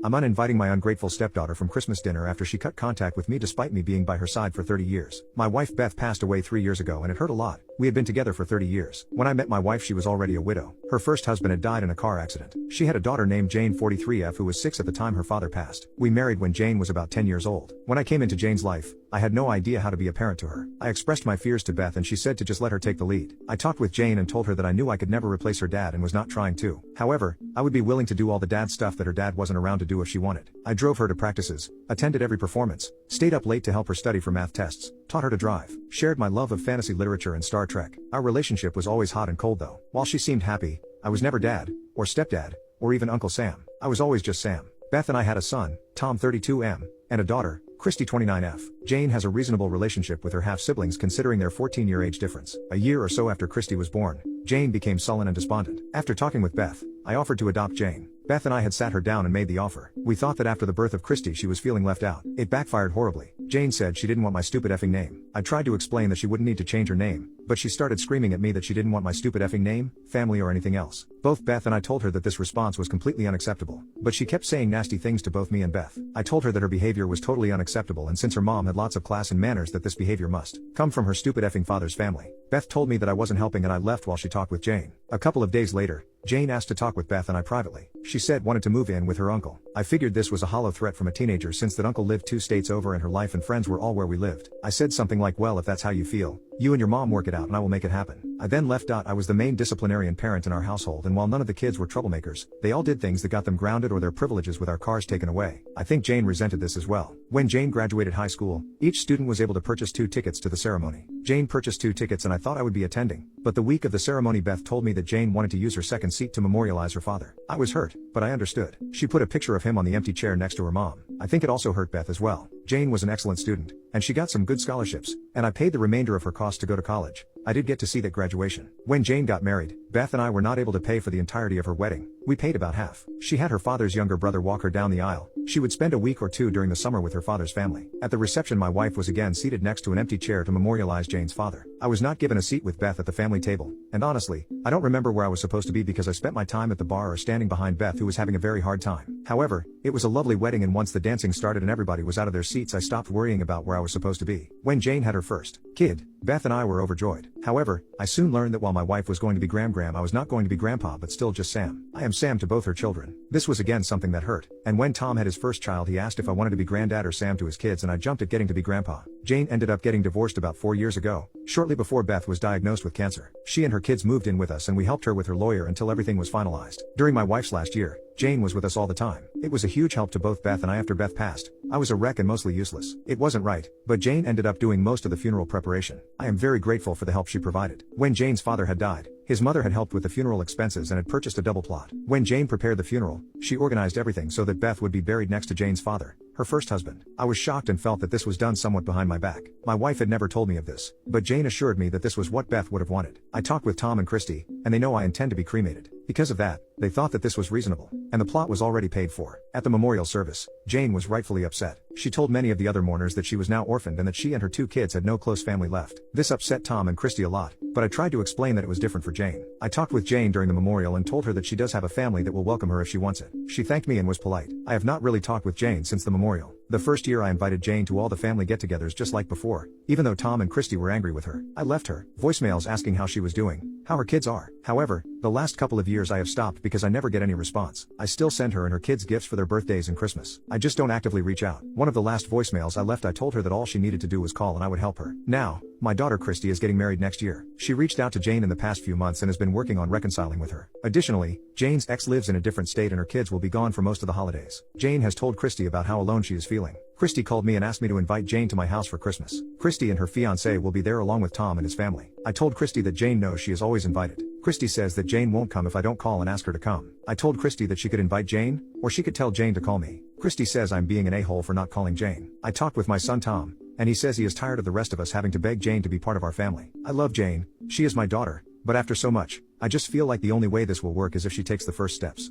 I'm uninviting my ungrateful stepdaughter from Christmas dinner after she cut contact with me despite me being by her side for 30 years. My wife Beth passed away 3 years ago and it hurt a lot. We had been together for 30 years. When I met my wife she was already a widow. Her first husband had died in a car accident. She had a daughter named Jane 43F who was 6 at the time her father passed. We married when Jane was about 10 years old. When I came into Jane's life, I had no idea how to be a parent to her. I expressed my fears to Beth and she said to just let her take the lead. I talked with Jane and told her that I knew I could never replace her dad and was not trying to. However, I would be willing to do all the dad stuff that her dad wasn't around to do if she wanted. I drove her to practices, attended every performance, stayed up late to help her study for math tests, taught her to drive, shared my love of fantasy literature and Star Trek. Our relationship was always hot and cold though. While she seemed happy, I was never dad, or stepdad, or even Uncle Sam. I was always just Sam. Beth and I had a son, Tom 32M, and a daughter, Christy 29F. Jane has a reasonable relationship with her half-siblings considering their 14-year age difference. A year or so after Christy was born, Jane became sullen and despondent. After talking with Beth, I offered to adopt Jane. Beth and I had sat her down and made the offer. We thought that after the birth of Christy she was feeling left out. It backfired horribly. Jane said she didn't want my stupid effing name. I tried to explain that she wouldn't need to change her name, but she started screaming at me that she didn't want my stupid effing name, family or anything else. Both Beth and I told her that this response was completely unacceptable, but she kept saying nasty things to both me and Beth. I told her that her behavior was totally unacceptable and since her mom had lots of class and manners that this behavior must come from her stupid effing father's family. Beth told me that I wasn't helping and I left while she talked with Jane. A couple of days later, Jane asked to talk with Beth and I privately. She said wanted to move in with her uncle. I figured this was a hollow threat from a teenager since that uncle lived 2 states over and her life and friends were all where we lived. I said something like, well, if that's how you feel, you and your mom work it out and I will make it happen. I then left. I was the main disciplinarian parent in our household and while none of the kids were troublemakers, they all did things that got them grounded or their privileges with our cars taken away. I think Jane resented this as well. When Jane graduated high school, each student was able to purchase 2 tickets to the ceremony. Jane purchased 2 tickets and I thought I would be attending, but the week of the ceremony Beth told me that Jane wanted to use her second seat to memorialize her father. I was hurt, but I understood. She put a picture of him on the empty chair next to her mom. I think it also hurt Beth as well. Jane was an excellent student, and she got some good scholarships, and I paid the remainder of her cost to go to college. I did get to see that graduation. When Jane got married, Beth and I were not able to pay for the entirety of her wedding. We paid about half. She had her father's younger brother walk her down the aisle. She would spend a week or 2 during the summer with her father's family. At the reception my wife was again seated next to an empty chair to memorialize Jane's father. I was not given a seat with Beth at the family table, and honestly, I don't remember where I was supposed to be because I spent my time at the bar or standing behind Beth who was having a very hard time. However, it was a lovely wedding and once the dancing started and everybody was out of their seats I stopped worrying about where I was supposed to be. When Jane had her first kid, Beth and I were overjoyed. However, I soon learned that while my wife was going to be Gram, I was not going to be Grandpa but still just Sam. I am Sam to both her children. This was again something that hurt, and when Tom had his first child he asked if I wanted to be Granddad or Sam to his kids and I jumped at getting to be Grandpa. Jane ended up getting divorced about 4 years ago, shortly before Beth was diagnosed with cancer. She and her kids moved in with us and we helped her with her lawyer until everything was finalized. During my wife's last year, Jane was with us all the time. It was a huge help to both Beth and I after Beth passed. I was a wreck and mostly useless. It wasn't right, but Jane ended up doing most of the funeral preparation. I am very grateful for the help she provided. When Jane's father had died, his mother had helped with the funeral expenses and had purchased a double plot. When Jane prepared the funeral, she organized everything so that Beth would be buried next to Jane's father, her first husband. I was shocked and felt that this was done somewhat behind my back. My wife had never told me of this, but Jane assured me that this was what Beth would have wanted. I talked with Tom and Christy, and they know I intend to be cremated. Because of that, they thought that this was reasonable, and the plot was already paid for. At the memorial service, Jane was rightfully upset. She told many of the other mourners that she was now orphaned and that she and her 2 kids had no close family left. This upset Tom and Christy a lot, but I tried to explain that it was different for Jane. I talked with Jane during the memorial and told her that she does have a family that will welcome her if she wants it. She thanked me and was polite. I have not really talked with Jane since the memorial. The first year I invited Jane to all the family get-togethers just like before. Even though Tom and Christy were angry with her, I left her voicemails asking how she was doing, how her kids are. However, the last couple of years I have stopped because I never get any response. I still send her and her kids gifts for their birthdays and Christmas. I just don't actively reach out. One of the last voicemails I left I told her that all she needed to do was call and I would help her. Now, my daughter Christy is getting married next year. She reached out to Jane in the past few months and has been working on reconciling with her. Additionally, Jane's ex lives in a different state and her kids will be gone for most of the holidays. Jane has told Christy about how alone she is feeling. Christy called me and asked me to invite Jane to my house for Christmas. Christy and her fiancé will be there along with Tom and his family. I told Christy that Jane knows she is always invited. Christy says that Jane won't come if I don't call and ask her to come. I told Christy that she could invite Jane, or she could tell Jane to call me. Christy says I'm being an a-hole for not calling Jane. I talked with my son Tom, and he says he is tired of the rest of us having to beg Jane to be part of our family. I love Jane, she is my daughter, but after so much, I just feel like the only way this will work is if she takes the first steps.